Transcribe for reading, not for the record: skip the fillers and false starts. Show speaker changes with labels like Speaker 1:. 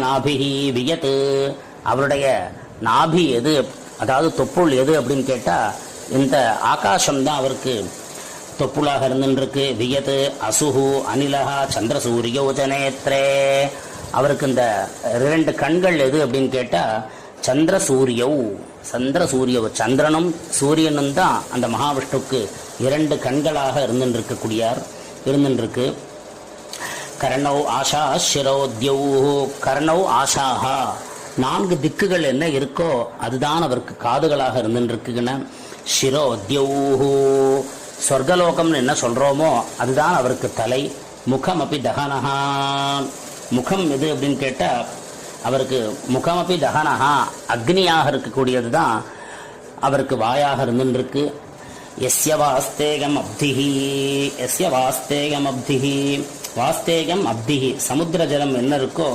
Speaker 1: நாபிஹி வியத், அவருடைய நாபி எது, அதாவது தொப்புள் எது அப்படின்னு கேட்டா இந்த ஆகாசம்தான் அவருக்கு தொப்புளாக இருந்துருக்கு. வியத் அசுஹு அனிலஹா சந்திரசூரியோஜனேத்ரே, அவருக்கு இந்த 2 கண்கள் எது அப்படின்னு கேட்டா சந்திரசூரியவ், சந்திரனும் சூரியனும் தான் அந்த மகாவிஷ்ணுக்கு 2 கண்களாக இருந்துருக்கு. கர்ணௌ ஆஷா சிரோத்யௌ, கர்ணௌ ஆஷாஹா, 4 திக்குகள் என்ன இருக்கோ அதுதான் அவருக்கு காதுகளாக இருந்துருக்குன்னா. சிரோத்யௌ, சொர்க்கலோகம்னு என்ன சொல்றோமோ அதுதான் அவருக்கு தலை. முகம் அப்படி தகனஹா, முகம் எது அப்படின்னு கேட்டா அவருக்கு முகம் அப்படி தகனஹா, அக்னியாக இருக்கக்கூடியது தான் அவருக்கு வாயாக இருந்துருக்கு. எஸ்ய வாஸ்தேகம் அப்திஹி, எஸ்ய வாஸ்தேகம் அப்திஹி, வாஸ்தேகம் அப்திஹி, சமுத்திர ஜலம் என்ன இருக்கோ